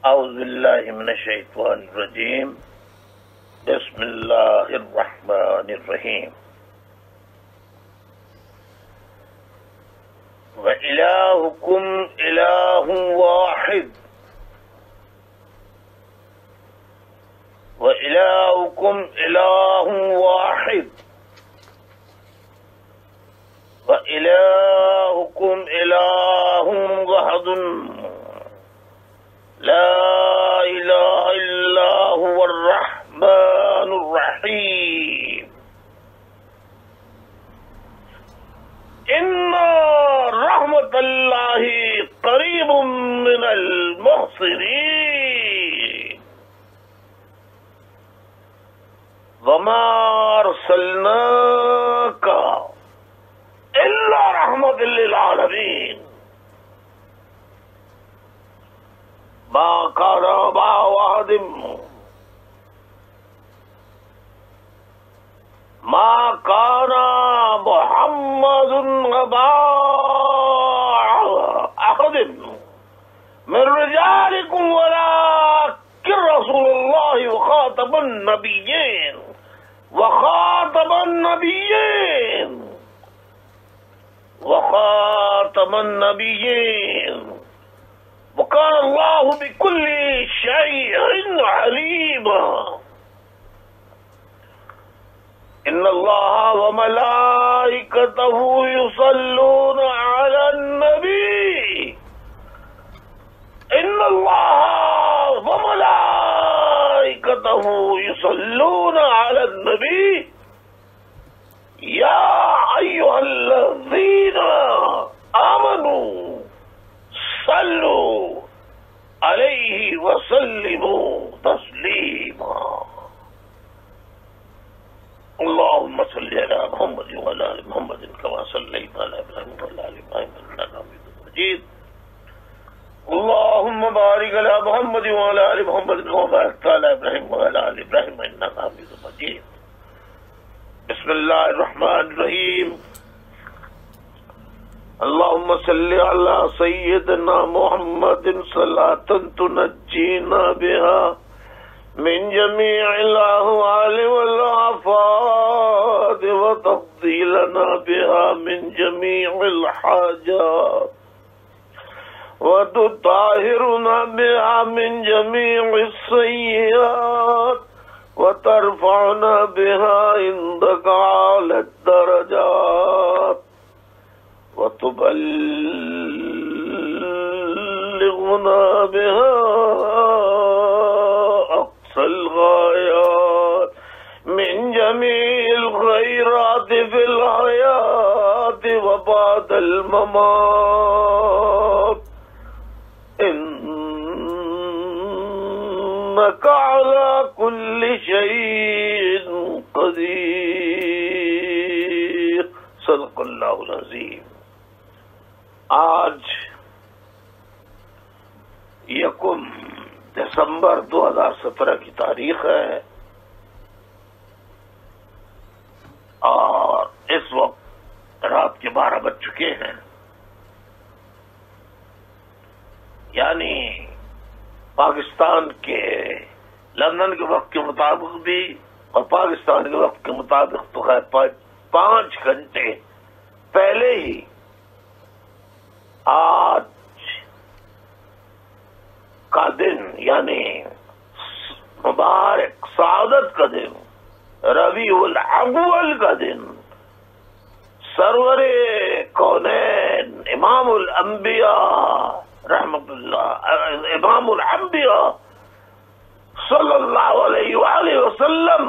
اعوذ باللہ من الشیطان الرجیم بسم اللہ الرحمن الرحیم وَإِلَٰهُكُمْ إِلَٰهٌ وَاحِدٌ وَإِلَٰهُكُمْ إِلَٰهٌ وَاحِدٌ وَإِلَٰهُكُمْ إِلَٰهٌ وَاحِدٌ لَا إِلَٰهَ إِلَّا هُوَ الرَّحْمَٰنُ الرَّحِيمُ إِنَّ رَحْمَتَ اللَّهِ قَرِيبٌ مِّنَ الْمُحْسِنِينَ وَمَا أَرْسَلْنَاكَ إِلَّا رَحْمَةً لِّلْعَالَمِينَ ما كان أبا أحد ما كان محمد أبا أحد من رجالكم ولكن رسول الله وخاتم النبيين وخاتم النبيين وخاتم النبيين وكان الله بكل شيء عليما إن الله وملائكته يصلون على النبي إن الله وملائكته يصلون على النبي يا أيها الذين آمنوا صلوا عليه وسلموا تسليما اللهم صل على محمد وعلى آل محمد كما صليت على إبراهيم وعلى آل إبراهيم إنك حميد مجيد اللهم بارك على محمد وعلى آل محمد كما باركت على إبراهيم وعلى آل إبراهيم إنك حميد مجيد بسم الله الرحمن الرحيم اللهم صل على سيدنا محمد صلاة تنجينا بها من جميع الأهوال والآفات وتقضي لنا بها من جميع الحاجات وتطهرنا بها من جميع السيئات وترفعنا بها عندك أعلى الدرجات وتبلغنا بها أقصى الغايات من جميع الخيرات في الحياة وبعد الممات إنك على كل شيء قدير صدق اللہ العظیم. آج 1 دسمبر 2017 کی تاریخ ہے اور اس وقت رات کے 12 بج چکے ہیں، یعنی پاکستان کے لندن کے وقت کے مطابق بھی اور پاکستان کے وقت کے مطابق تو ہے 5 گھنٹے پہلے ہی آج کا دن یعنی مبارک سعادت کا دن، ربیع الاول کا دن، سرور کونین امام الانبیاء رحمت اللہ امام الانبیاء صلی اللہ علیہ وآلہ وسلم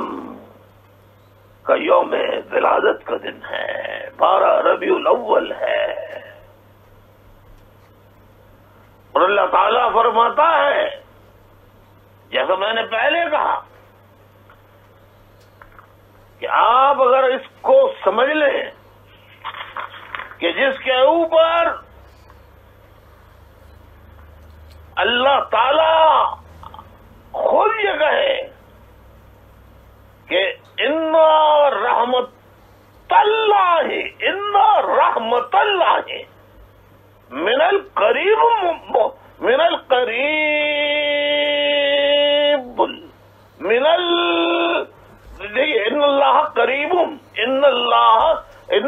کا یوم ولادت کا دن ہے، 12 ربیع الاول ہے. اور اللہ تعالیٰ فرماتا ہے، جیسا میں نے پہلے کہا، کہ آپ اگر اس کو سمجھ لیں کہ جس کے اوپر اللہ تعالیٰ خود یہ کہے کہ ان رحمت اللہ من القریب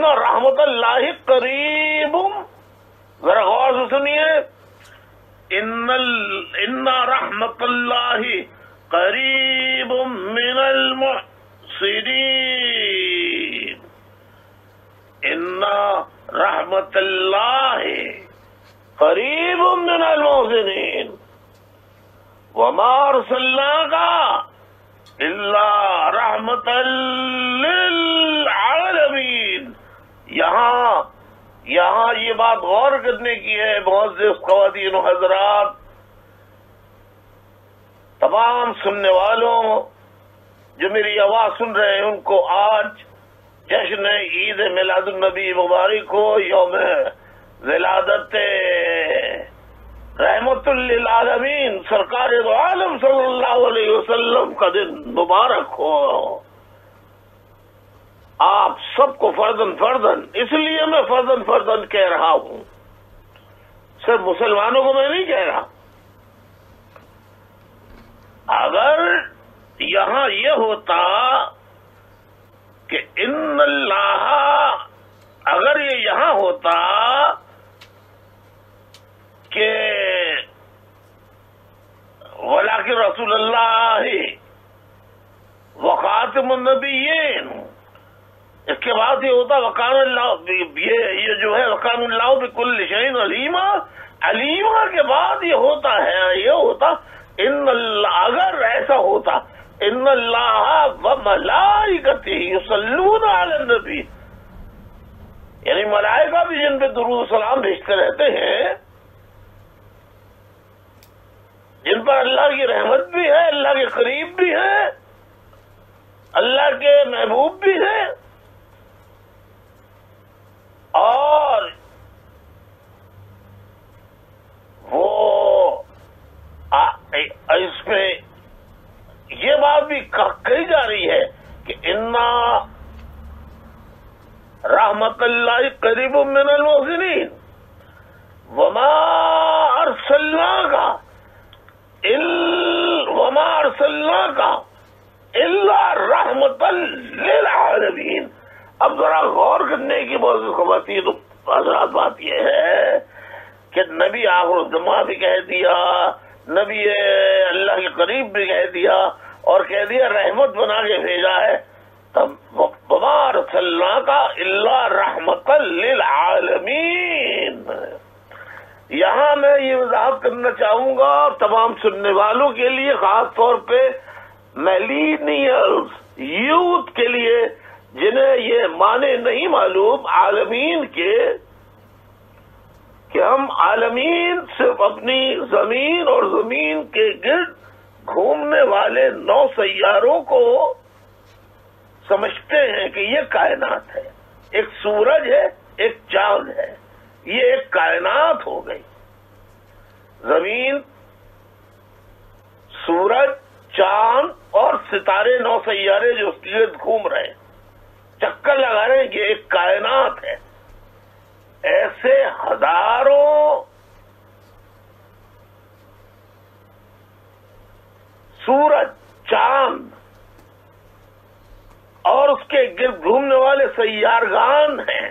ان رحمت اللہ قریب، ذرا غور سے سنیے، ان رحمت اللہ قریب من المحسنین، ان رحمت اللہ قریب من المحسنین وما ارسلناک الا رحمت للعالمین۔ یہاں یہ بات غور کرنے کی ہے معزز خواتین و حضرات، تمام سننے والوں جو میری آواز سن رہے ہیں ان کو آج جشن عید میلاد النبی مبارک ہو، یوم ولادت رحمت للعالمین سرکار دو عالم صلی اللہ علیہ وسلم کا دن مبارک ہو۔ آپ سب کو فردن اس لیے میں فردن کہہ رہا ہوں، صرف مسلمانوں کو میں نہیں کہہ رہا۔ اگر یہاں یہ ہوتا کہ ان اللہ، اگر یہ یہاں ہوتا کہ ولیکن رسول اللہ وخاتم النبیین، اس کے بعد یہ ہوتا وکان اللہ، یہ جو ہے وکان اللہ بکل شیء علیما، علیما کے بعد یہ ہوتا ہے، یہ ہوتا ان اللہ، اگر ایسا ہوتا ان اللہ وملائکتہ یصلون علی النبی، یعنی ملائکہ بھی جن پہ درود و سلام بھیجتے رہتے ہیں، جن پر اللہ کی رحمت بھی ہے، اللہ کے قریب بھی ہے، اللہ کے محبوب بھی ہے، اور وہ اس میں یہ بات بھی کہی جا رہی ہے کہ انا رحمت اللہ قریب من المحسنین وما ارسلناک الا رحمت للعالمین۔ اب ذرا غور کرنے کی بہت خواتین حضرات بات یہ ہے کہ نبی آخر الزمان بھی کہہ دیا، نبی اللہ کے قریب بھی کہہ دیا، اور کہہ دیا رحمت بنا کے بھیجا ہے، تب وما ارسلناک الا رحمت للعالمین۔ یہاں میں یہ وضاحت کرنا چاہوں گا تمام سننے والوں کے لیے، خاص طور پہ میلینیلز، یوتھ کے لیے جنہیں یہ معنی نہیں معلوم عالمین کے، کہ ہم عالمین صرف اپنی زمین اور زمین کے گرد گھومنے والے 9 سیاروں کو سمجھتے ہیں کہ یہ کائنات ہے، ایک سورج ہے، ایک چاند ہے، یہ ایک کائنات ہو گئی۔ زمین، سورج، چاند اور ستارے 9 سیارے جو اس کے گرد گھوم رہے ہیں، چکر لگا رہے ہیں، یہ ایک کائنات ہے۔ ایسے ہزاروں سورج، چاند اور اس کے گرد گھومنے والے سیارگان ہیں،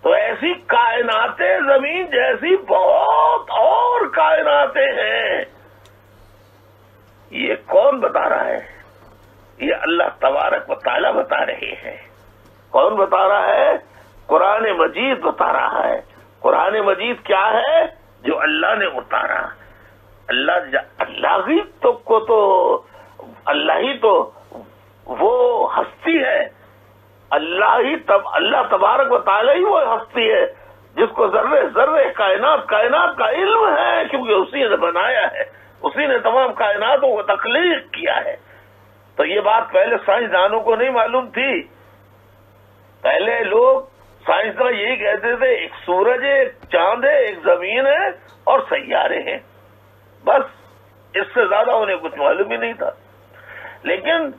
تو ایسی کائناتیں زمین جیسی بہت اور کائناتیں ہیں۔ یہ کون بتا رہا ہے؟ یہ اللہ تبارک و تعالیٰ بتا رہے ہیں۔ کون بتا رہا ہے؟ قرآن مجید بتا رہا ہے۔ قرآن مجید کیا ہے؟ جو اللہ نے اتارا۔ اللہ ہی تو وہ ہستی ہے، اللہ تبارک و تعالیٰ ہی وہ ہستی ہے جس کو ذرے ذرے کائنات کا علم ہے، کیونکہ اسی نے بنایا ہے، اسی نے تمام کائناتوں کو تخلیق کیا ہے۔ تو یہ بات پہلے سائنسدانوں کو نہیں معلوم تھی۔ پہلے لوگ سائنسداں یہی کہتے تھے ایک سورج ہے، ایک چاند ہے، ایک زمین ہے اور سیارے ہیں، بس اس سے زیادہ انہیں کچھ معلوم ہی نہیں تھا۔ لیکن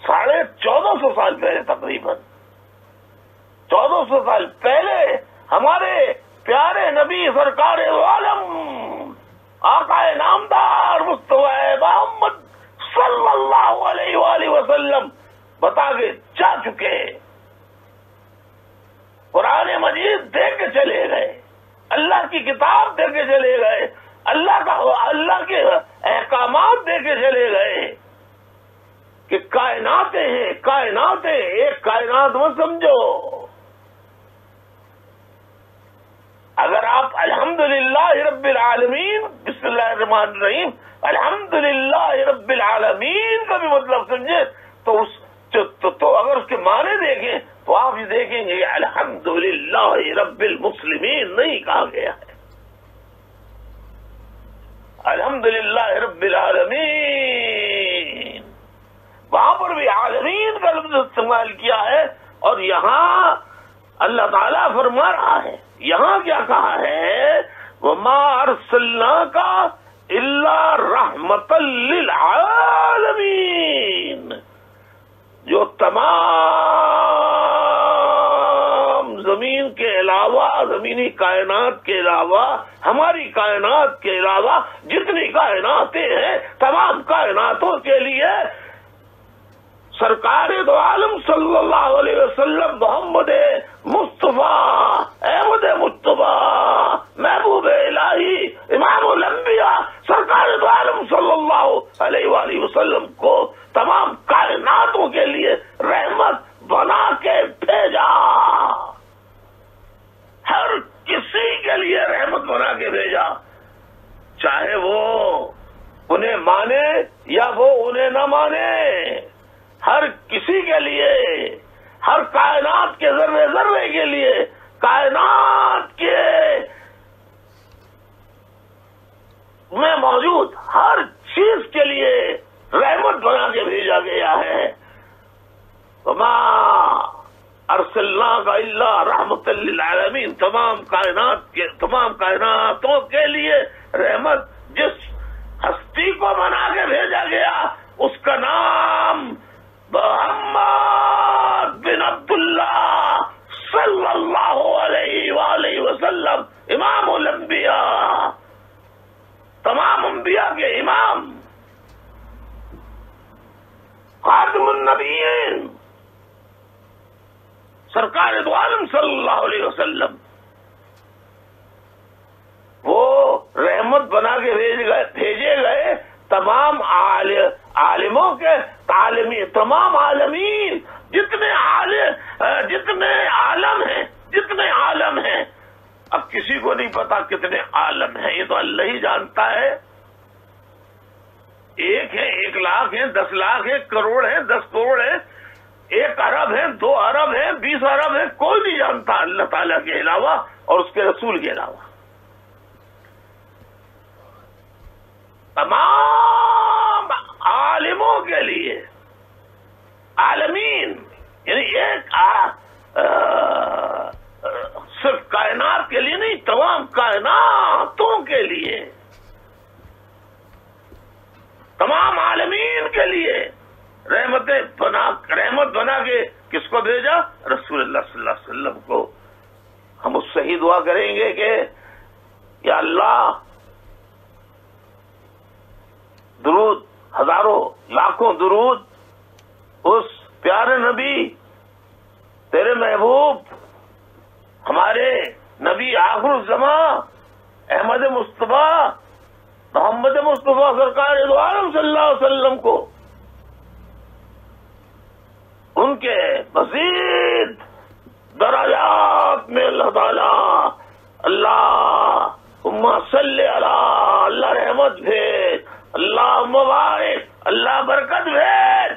1450 سال پہلے، تقریباً 1400 سال پہلے، ہمارے پیارے نبی سرکار عالم آقا نامدار مصطفی محمد صلی اللہ علیہ وآلہ وسلم بتا کے جا چکے حدیث دے کے چلے گئے، اللہ کی کتاب دے کے چلے گئے، اللہ کے احکامات دے کے چلے گئے کہ کائناتیں ہیں، کائناتیں، ایک کائنات مت سمجھو۔ اگر آپ الحمدللہ رب العالمین، بسم اللہ الرحمن الرحیم، الحمدللہ رب العالمین کا بھی مطلب سمجھے تو اگر اس کے معنی دیکھیں تو آپ یہ دیکھیں گے الحمدللہ رب المسلمین نہیں کہا گیا ہے، الحمدللہ رب العالمین، وہاں پر بھی عالمین کا لفظ استعمال کیا ہے، اور یہاں اللہ تعالیٰ فرما رہا ہے، یہاں کیا کہا ہے، وَمَا أَرْسَلْنَاكَ إِلَّا رَحْمَةً لِلْعَالَمِينَ، جو تمام زمین کے علاوہ، زمینی کائنات کے علاوہ، ہماری کائنات کے علاوہ جتنی کائناتیں ہیں، تمام کائناتوں کے لیے سرکار دو عالم صلی اللہ علیہ وسلم محمد مصطفیٰ، احمد مصطفیٰ، محبوب الہی، امام الانبیاء، سرکار دو عالم صلی اللہ علیہ وآلہ وسلم کو تمام کائناتوں کے لیے رحمت بنا کے بھیجا، ہر کسی کے لیے رحمت بنا کے بھیجا، چاہے وہ انہیں مانے یا وہ انہیں نہ مانے، ہر کسی کے لیے، ہر کائنات کے ذرے ذرے کے لیے، کائنات کے میں موجود ہر چیز کے لیے رحمت بنا کے بھیجا گیا ہے۔ وما ارسلناک الا رحمۃ للعالمین، تمام کائناتوں کے لیے رحمت، جس ہستی کو بنا کے بھیجا گیا اس کا نام محمد بن عبداللہ صلی اللہ علیہ وآلہ وسلم، امام الانبیاء، تمام انبیاء کے امام، خاتم النبیین، سرکار دو عالم صلی اللہ علیہ وسلم، وہ رحمت بنا کے بھیجے گئے تمام عالموں کے، تمام عالمین، جتنے عالم ہیں، اب کسی کو نہیں پتا کتنے عالم ہیں، یہ تو اللہ ہی جانتا ہے، ایک ہے، 1 لاکھ ہیں، 10 لاکھ ہیں، کروڑ ہیں، 10 کروڑ ہیں، 1 ارب ہے، 2 ارب ہے، 20 ارب ہے، کوئی نہیں جانتا اللہ تعالیٰ کے علاوہ اور اس کے رسول کے علاوہ۔ تمام عالموں کے لیے، عالمین یعنی ایک صرف کائنات کے لیے نہیں، تمام کائناتوں کے لیے، تمام عالمین کے لیے رحمت بنا کے کس کو بھیجا؟ رسول اللہ صلی اللہ علیہ وسلم کو۔ ہم اس سے ہی دعا کریں گے کہ یا اللہ، درود، ہزاروں لاکھوں درود اس پیارے نبی، تیرے محبوب، ہمارے نبی آخر الزمان احمد مصطفیٰ، محمد مصطفیٰ سرکار دو عالم صلی اللہ علیہ وسلم کو، ان کے مزید درجات میں اللہ تعالیٰ، اللہم صلی علی، اللہ رحمت بھیج، اللہ مبارک، اللہ برکت بھیج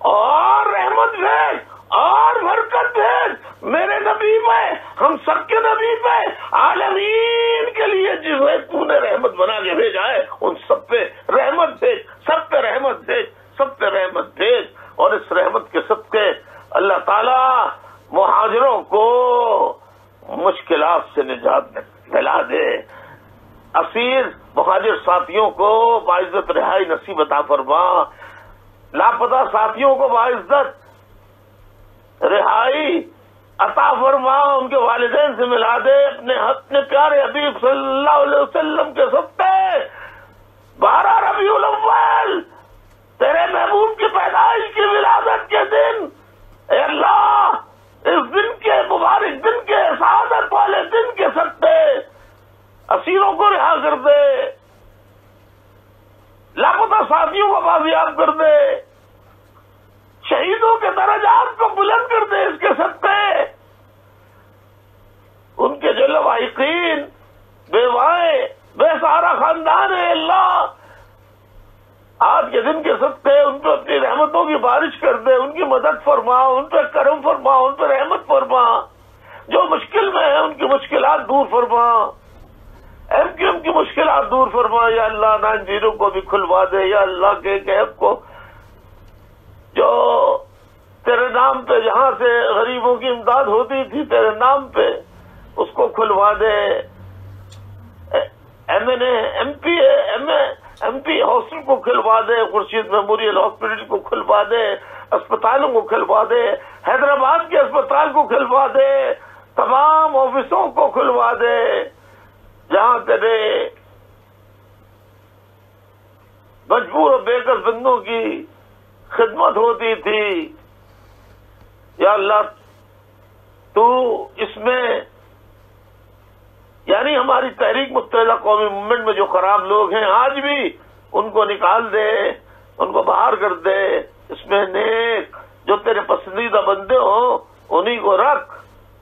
اور رحمت بھیج اور برکت بھیج میرے نبی پہ، ہم سب کے نبی پہ، عالمین کے لیے جسے تو نے رحمت بنا کے بھیجا ہے، ان سب پہ رحمت بھیج، سب پہ رحمت بھیج، سب پہ رحمت بھیج، اور اس رحمت کے صدقے اللہ تعالیٰ مہاجروں کو مشکلات سے نجات دلا دے، اسیر مہاجر ساتھیوں کو باعزت رہائی نصیب عطا فرما، لاپتہ ساتھیوں کو باعزت رہائی عطا فرما، ان کے والدین سے ملا دے، اپنے پیارے حبیب صلی اللہ علیہ وسلم کے صدقے 12 ربیع الاول تیرے محبوب کی پیدائش کی ولادت کے دن، اے اللہ، اس دن کے مبارک دن کے سعادت ساتھیوں کو بازیاب کر دے، شہیدوں کے درجات کو بلند کر دے اس کے صدقے، ان کے جو لواحقین بیوائیں بے سارا خاندان ہے اللہ، آج کے دن کے صدقے ان پہ اپنی رحمتوں کی بارش کر دے، ان کی مدد فرما، ان پہ کرم فرما، ان پہ رحمت فرما، جو مشکل میں ہیں ان کی مشکلات دور فرما، ایم کیو ایم کی مشکلات دور فرما یا اللہ، نائنجیروں کو بھی کھلوا دے یا اللہ کے ایپ کو جو تیرے نام پہ جہاں سے غریبوں کی امداد ہوتی تھی تیرے نام پہ اس کو کھلوا دے، ایم پی ہاسپٹل کو کھلوا دے، خورشید میموریل ہاسپٹل کو کھلوا دے، اسپتالوں کو کھلوا دے، حیدرآباد کے اسپتال کو کھلوا دے، تمام آفسوں کو کھلوا دے جہاں تیرے مجبور و بے گھر بندوں کی خدمت ہوتی تھی یا اللہ، تو اس میں یعنی ہماری تحریک متحدہ قومی موومنٹ میں جو خراب لوگ ہیں آج بھی ان کو نکال دے، ان کو باہر کر دے، اس میں نیک جو تیرے پسندیدہ بندے ہوں انہی کو رکھ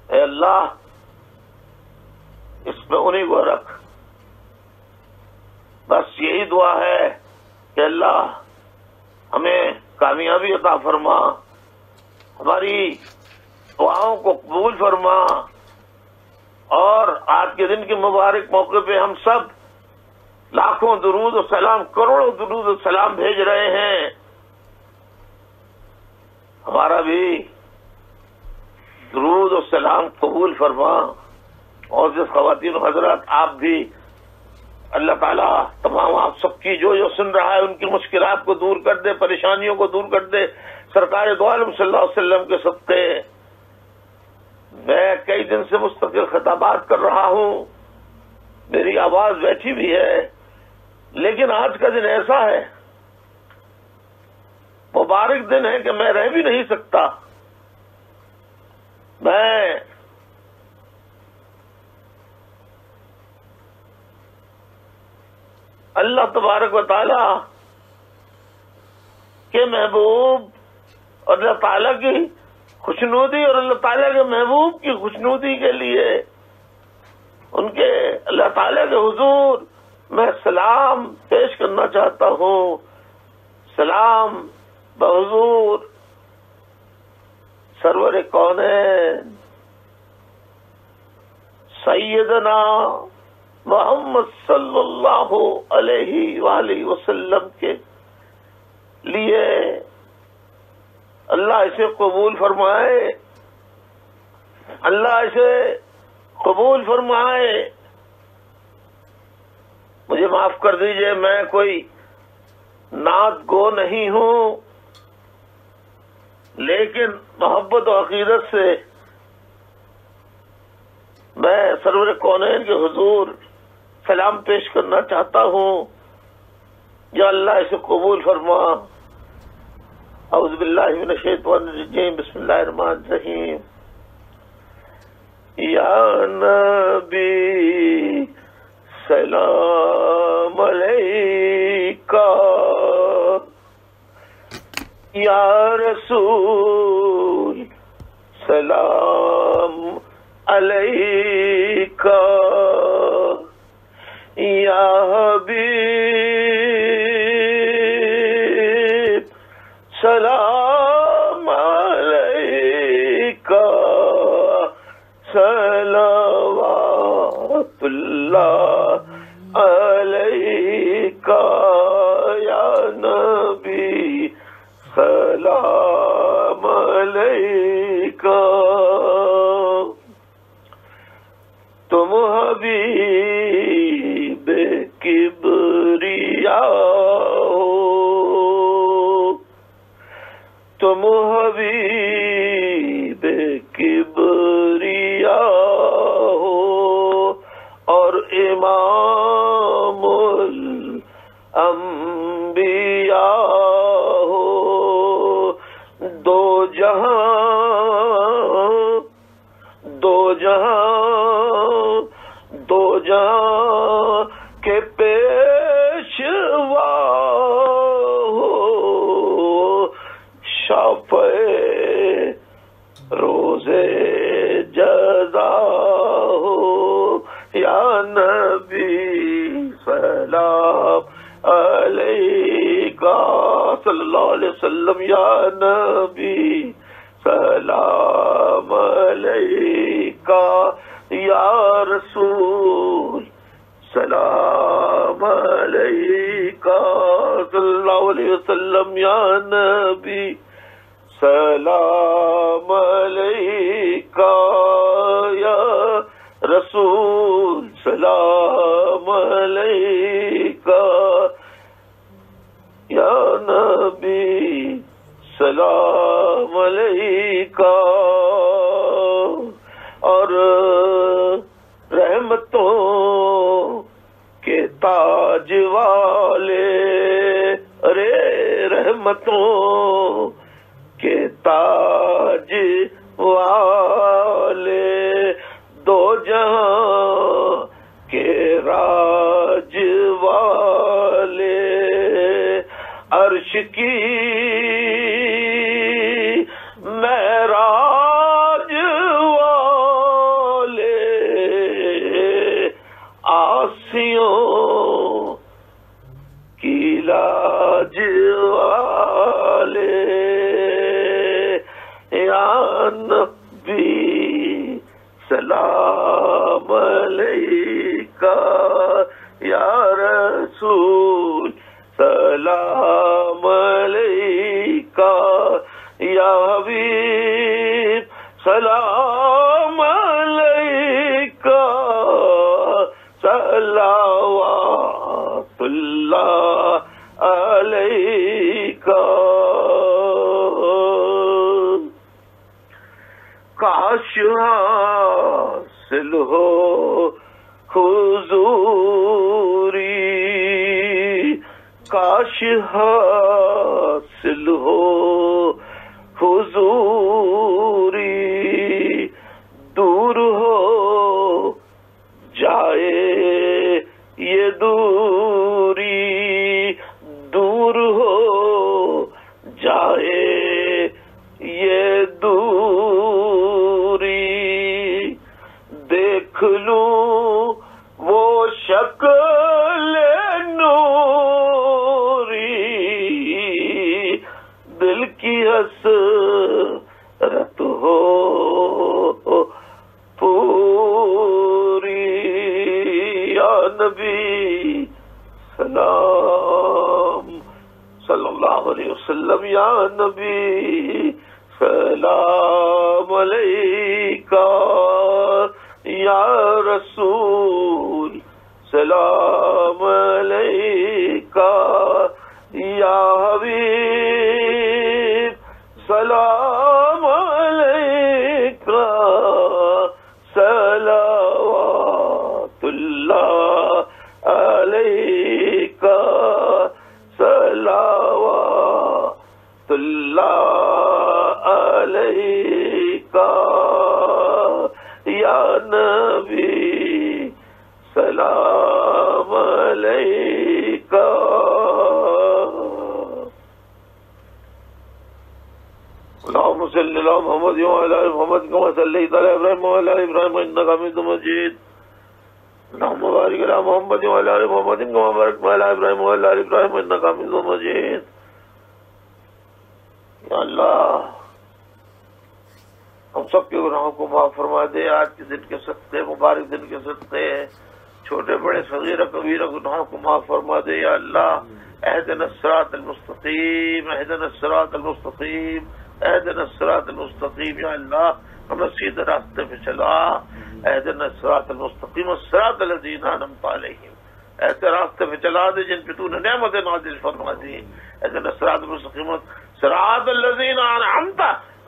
اے اللہ، اس میں انہی کو رکھ، بس یہی دعا ہے کہ اللہ ہمیں کامیابی عطا فرما، ہماری دعاؤں کو قبول فرما، اور آج کے دن کے مبارک موقع پہ ہم سب لاکھوں درود و سلام، کروڑوں درود و سلام بھیج رہے ہیں، ہمارا بھی درود و سلام قبول فرما، اور جس خواتین و حضرات آپ بھی اللہ تعالیٰ تمام آپ سب کی جو سن رہا ہے ان کی مشکلات کو دور کر دے، پریشانیوں کو دور کر دے، سرکار دو عالم صلی اللہ علیہ وسلم کے صدقے۔ میں کئی دن سے مستقل خطابات کر رہا ہوں، میری آواز بیٹھی بھی ہے، لیکن آج کا دن ایسا ہے، مبارک دن ہے کہ میں رہ بھی نہیں سکتا، میں اللہ تبارک و تعالی کے محبوب اور اللہ تعالیٰ کی خوشنودی اور اللہ تعالیٰ کے محبوب کی خوشنودی کے لیے ان کے اللہ تعالیٰ کے حضور میں سلام پیش کرنا چاہتا ہوں، سلام بحضور سرور کونین سیدنا محمد صلی اللہ علیہ وآلہ وسلم کے لیے، اللہ اسے قبول فرمائے، اللہ اسے قبول فرمائے۔ مجھے معاف کر دیجئے، میں کوئی نعت گو نہیں ہوں، لیکن محبت و عقیدت سے میں سرور کونین کے حضور سلام پیش کرنا چاہتا ہوں، یا اللہ اسے قبول فرما۔ اعوذ باللہ من الشیطان الرجیم، بسم اللہ الرحمن الرحیم۔ یا نبی سلام علیکہ، یا رسول سلام علیکہ، یا حبیب سلام علیکہ، صلوات اللہ علیکہ، یا نبی سلام علیکہ، تم حبیب کبریا ہو، تم حبیب کبریا ہو، اور امام الانبیاء ہو، دو جہاں کے پیشوا صلی اللہ علیہ وسلم یا نبی سلام علیکہ یا رسول سلام علیکہ صلی اللہ علیہ وسلم یا نبی سلام علیکہ یا رسول سلام علیکہ یا نبی سلام علیکہ. اور رحمتوں کے تاج والے ارے رحمتوں کے تاج والے دو جہاں کے راج والے عرش کی معراج والے آسیوں کی لاج والے یا نبی سلام علیکہ یا رسول سلام علیکہ یا حبیب سلام علیکہ صلوات اللہ علیکہ. کاش حاصل ہو حضوری کاش حاصل ہو حضوری دور ہو جائے یہ دوری دور ہو جائے یہ دوری دیکھ لوں وہ شکل نوری دل کی حسرت ہو پوری یا نبی سلام صلی اللہ علیہ وسلم یا نبی سلام علیکہ یا رسول سلام علیکہ یا حبیب سلام علیکہ صلوات اللہ علیکہ صلوات اللہ علیکہ یا نبی سلام علیکہ. اللهم صل على محمد وعلى ال محمد كما صليت على ابراهيم وعلى ال ابراهيم انك حميد مجيد. اللهم بارك على محمد وعلى ال محمد كما باركت على ابراهيم وعلى ال ابراهيم انك حميد مجيد. یا اللہ ہم سب کے گناہوں کو معاف فرما دے. آج کے دن کے صدقے مبارک دن کے صدقے چھوٹے بڑے صغیر کبیر گناہوں کو معاف فرما دے. یا اللہ اہدنا الصراط المستقیم اہدنا الصراط المستقیم اہدنا الصراط المستقیم. یا اللہ ہمیں سیدھے راستے پہ چلا. اہدنا الصراط المستقیم الصراط الذین انعمت علیہم ایسے راستے پہ چلا دے جن پہ تو نے نعمت نازل فرما دی. اہدنا الصراط المستقیم صراط الذین انعمت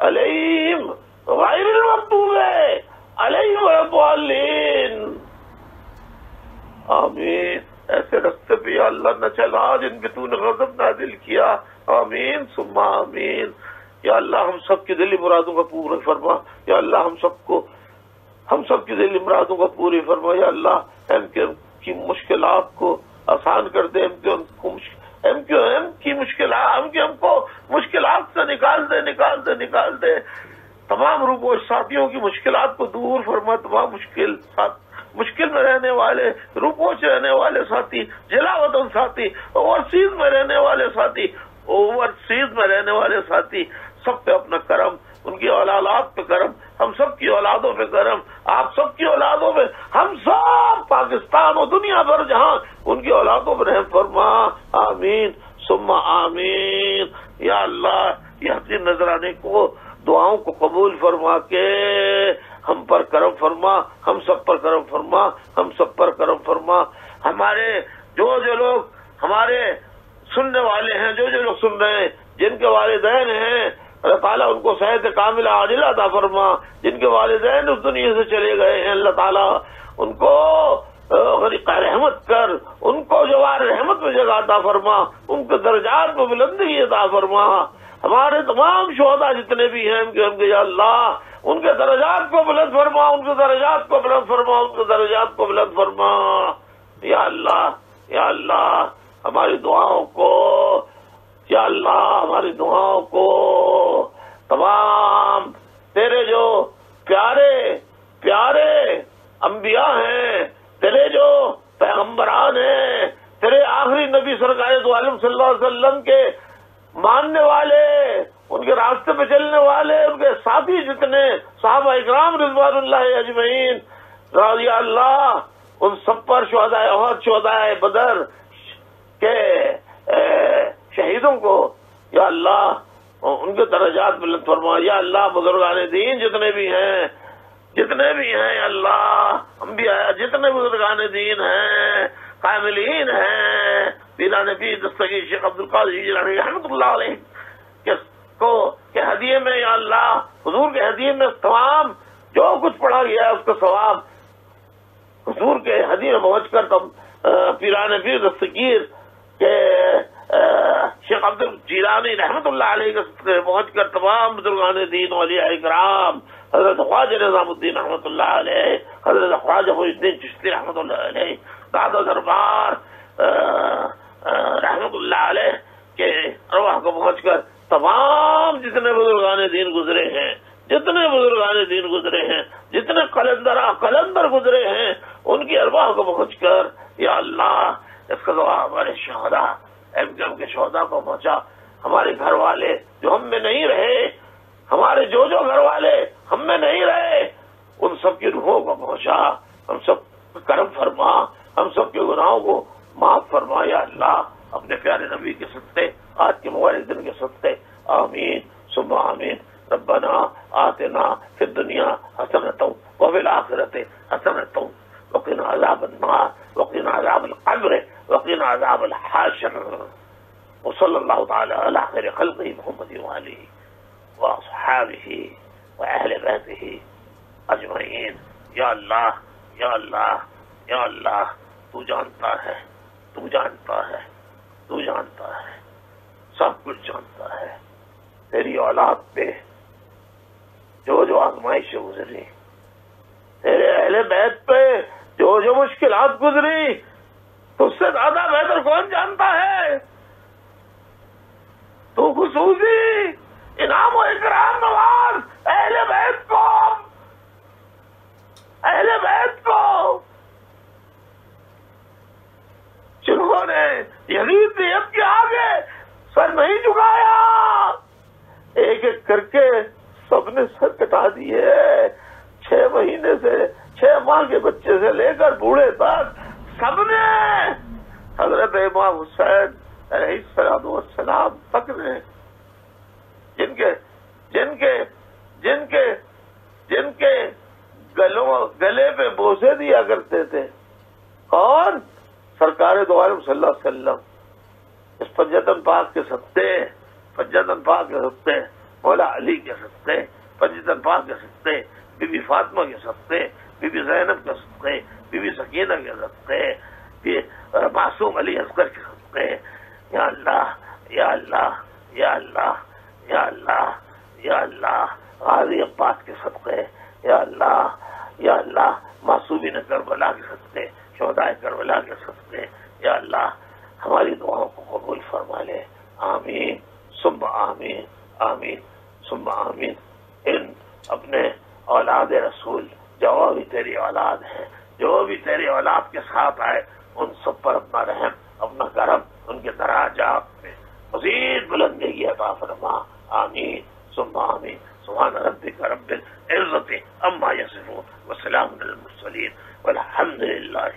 علیہم غیر المغضوب علیہم ولا الضالین. آمین. ایسے راستے پہ یا اللہ نہ چلا جن پہ تو نے غضب نازل کیا. آمین ثم آمین. یا اللہ ہم سب کی دلی مرادوں کا پورا فرما. یا اللہ ہم سب کی دلی مرادوں کا پوری فرما. یا اللہ ایم کیو ایم کی مشکلات کو آسان کر دے. ایم کیو ایم کی مشکلات سے نکال دے. تمام روبو ساتھیوں کی مشکلات کو دور فرما. تمام مشکل میں رہنے والے، روپوش رہنے والے ساتھی، جلا وطن ساتھی، اوورسیز میں رہنے والے ساتھی، اوورسیز میں رہنے والے ساتھی، سب پہ اپنا کرم، ان کی اولادات پہ کرم، ہم سب کی اولادوں پہ کرم، آپ سب کی اولادوں پہ، ہم سب پاکستان اور دنیا بھر جہاں ان کی اولادوں پہ رحم فرما، آمین ثم آمین۔ یا اللہ یہ اپنی نذرانے کو، دعاؤں کو قبول فرما کے ہم پر کرم فرما، ہم سب پر کرم فرما، ہم سب پر کرم فرما۔ ہمارے جو لوگ ہمارے سننے والے ہیں، جو لوگ سن رہے ہیں، جن کے والدین ہیں، اللہ تعالیٰ ان کو صحت کاملہ عاجلہ عطا فرما۔ جن کے والدین اس دنیا سے چلے گئے ہیں، اللہ تعالیٰ ان کو غریق رحمت کر، ان کو جوار رحمت میں جگہ عطا فرما، ان کے درجات میں بلندی عطا فرما۔ ہمارے تمام شہداء جتنے بھی ہیں ان کے یا اللہ ان کے درجات کو بلند فرما، ان کے درجات کو بلند فرما، ان کے درجات کو بلند فرما۔ یا اللہ یا اللہ ہماری دعاؤں کو، یا اللہ ہماری دعاؤں کو تمام تیرے جو پیارے پیارے انبیاء ہیں، تیرے جو پیغمبران ہیں، تیرے آخری نبی سرکار دو عالم صلی اللہ علیہ وسلم کے ماننے والے، ان کے راستے پہ چلنے والے، ان کے ساتھی جتنے صحابہ اکرام رضوان اللہ اجمعین، یا اللہ ان سب پر شہداء احد، شہداء بدر کے شہیدوں کو یا اللہ ان کے درجات بلند فرما۔ یا اللہ بزرگان دین جتنے بھی ہیں یا اللہ انبیاء جتنے بزرگان دین ہیں، کاملین ہیں، پیران نبی دستگیر شیخ عبدالقادر جیلانی رحمۃ اللہ علیہ کے ہدیے میں، یا اللہ حضور کے ہدیے میں تمام جو کچھ پڑھا گیا ہے اس کا ثواب حضور کے ہدیے میں پہنچ کر تم پیران نبی دستگیر کے شیخ عبد الجیلانی رحمۃ اللہ علیہ کے صدقے پہنچ کر تمام بزرگان دین اولیاء اکرام، حضرت خواجہ نظام الدین رحمۃ اللہ علیہ، حضرت خواجہ محی الدین چشتی رحمۃ اللہ علیہ، دادا دربار رحمۃ اللہ علیہ کے ارواح کو پہنچ کر تمام جتنے بزرگان دین گزرے ہیں، جتنے بزرگان دین گزرے ہیں، جتنے قلندر گزرے ہیں، ان کی ارواح کو پہنچ کر یا اللہ اس کا دعا ہمارے شہداء ایم کے شہداء کو پہنچا۔ ہمارے گھر والے جو ہم میں نہیں رہے، ہمارے جو گھر والے ہم میں نہیں رہے، ان سب کی روحوں کو پہنچا۔ ہم سب کرم فرما، ہم سب کے گناہوں کو معاف فرما یا اللہ، اپنے پیارے نبی کے صدقے، آج کے مبارک دن کے صدقے، آمین ثم آمین۔ ربنا آتنا فی الدنیا حسنۃ وفی الآخرۃ حسنۃ وقنا عذاب النار وقنا عذاب القبر وقنا عذاب الحشر وصلی اللہ تعالی علی خیر خلقہ محمد وآلہ واصحابہ واہل بیتہ اجمعین۔ یا اللہ یا اللہ یا اللہ تو جانتا ہے، تو جانتا ہے، تو جانتا ہے، سب کچھ جانتا ہے۔ تیری اولاد پہ جو آزمائش گزری، تیرے اہل بیت پہ جو مشکلات گزری، تو اس سے زیادہ بہتر کون جانتا ہے؟ تو خصوصی انعام و اکرام نواز اہل بیت کو جنہوں نے یزید نیت کے آگے سر نہیں جھکایا، ایک ایک کر کے سب نے سر کٹا دیے۔ 6 مہینے سے 6 ماہ کے بچے سے لے کر بوڑھے تک سب نے، حضرت امام حسین علیہ السلام تک نے، جن کے گلے پہ بوسے دیا کرتے تھے، کون؟ سرکار دو عالم صلی اللہ علیہ وسلم۔ اس پنجتن پاک کے صدقے، مولا علی کے صدقے، پنجتن پاک کے صدقے، بی بی فاطمہ کے صدقے، بی بی زینب کے صدقے، بی بی سکینہ کے صدقے، معصوم علی اصغر کے صدقے، یا اللہ یا اللہ یا اللہ یا اللہ یا اللہ، غازی عباس کے صدقے، یا اللہ یا اللہ، معصومین کربلا کے صدقے، شہداء کربلا کے صدقے، یا اللہ ہماری دعاؤں کو قبول فرما لے۔ آمین ثم آمین، آمین ثم آمین۔ ان اپنے اولاد رسول جو بھی تیری اولاد ہے، جو بھی تیری اولاد کے ساتھ آئے ان سب پر اپنا رحم، اپنا کرم، ان کے دراجات میں مزید بلندی عطا فرما، آمین ثم آمین۔ سبحان ربک رب العزت عما یصفون وسلام علی المرسلین والحمد للہ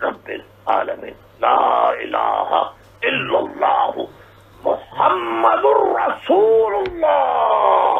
رب العالمین۔ لا الہ الا اللہ محمد رسول اللہ۔